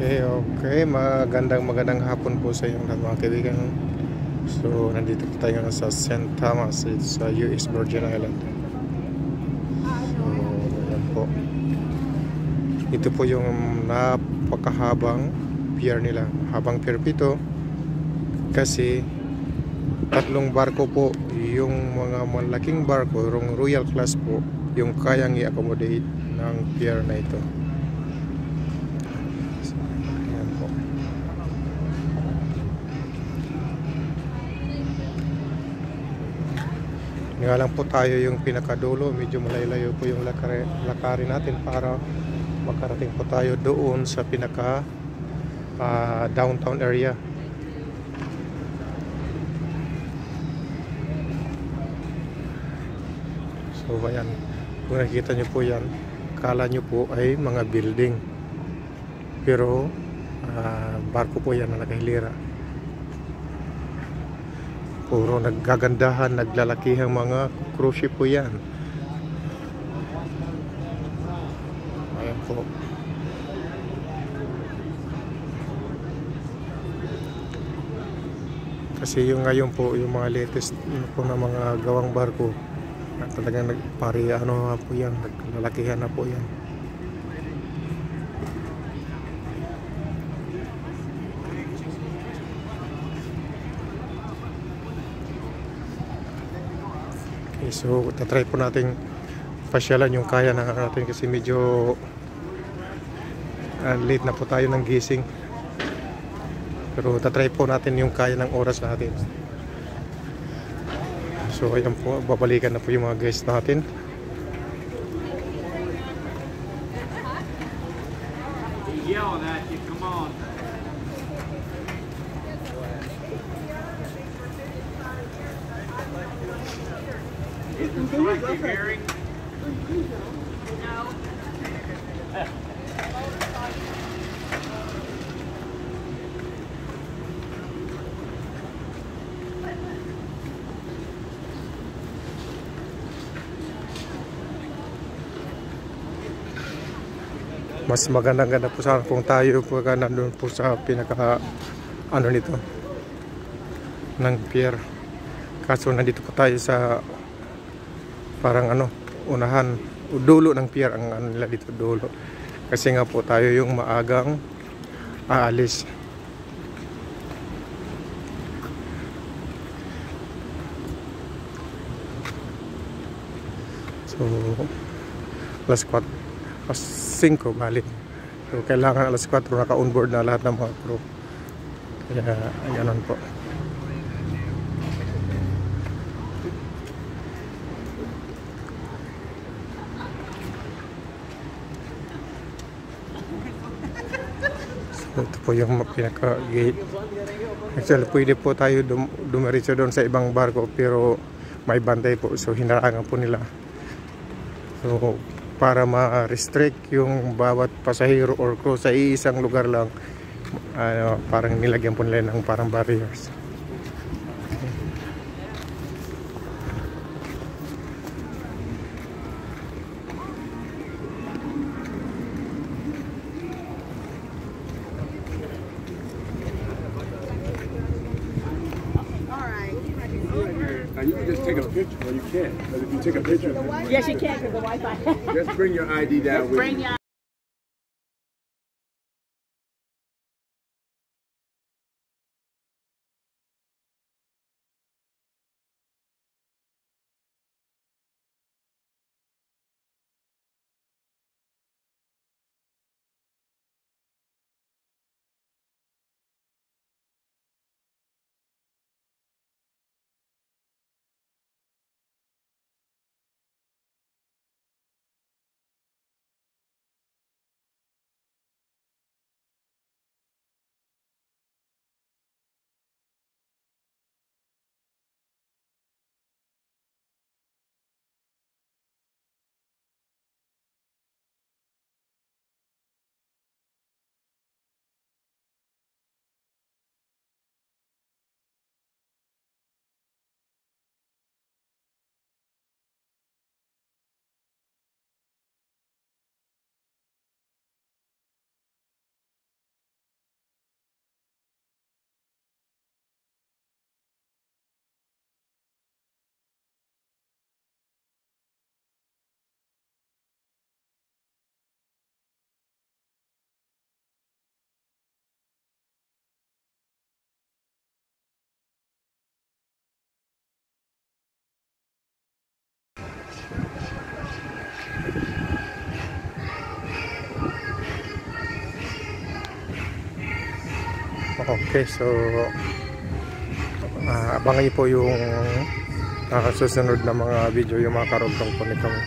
Okay. Magandang hapon po sa inyong lahat mga kaibigan. So, nandito po tayo ngayon sa St. Thomas, sa US Virgin Island. So, ayan po. Ito po yung napakahabang pier nila. Habang pier po ito kasi tatlong barko po, yung mga malaking barko, yung Royal Class po, yung kayang i-accommodate ng pier na ito. Nga lang po tayo yung pinakadulo, medyo malayo po yung lakarin natin para makarating po tayo doon sa pinaka downtown area. So ayan, kung nakikita nyo po yan, kala nyo po ay mga building, pero barko po yan na nakahilera. Puro naggagandahan, naglalakihang mga cruise ship po yan. Ayan po. Kasi yung ngayon po, yung mga latest po na mga gawang barko, talagang nagpari ano na po yan, naglalakihan na po yan. Okay, so tatry po natin pasyalan yung kaya na natin kasi medyo late na po tayo ng gising, pero tatry po natin yung kaya ng oras natin. So ayan po, babalikan na po yung mga guys natin. Yelling at you, come on. Is this selective hearing? No. Mas magandang po sana kung tayo po nandun po sa pinaka ano nito ng pier. Kaso nandito po tayo sa parang ano, unahan, dulo ng pier ang ano nila dito, dulo. Kasi nga po tayo yung maagang aalis. So alas 5 balik. So kailangan alas 4 naka-onboard na lahat ng mga crew. Kaya ayun po. So ito po yung pinaka-gate. Actually pwede po tayo dumiretso doon sa ibang barko, pero may bantay po, so hinarangan po nila. So para ma-restrict yung bawat pasahero or crew sa iisang lugar lang, parang nilagyan po nila ng parang barriers. You can just take a picture, or you can't. But if you take a picture, yes, you can because the Wi-Fi. just bring your ID down with Bring you. your Okay, so abangan niyo po yung susunod na mga video, yung mga karugtong po nitong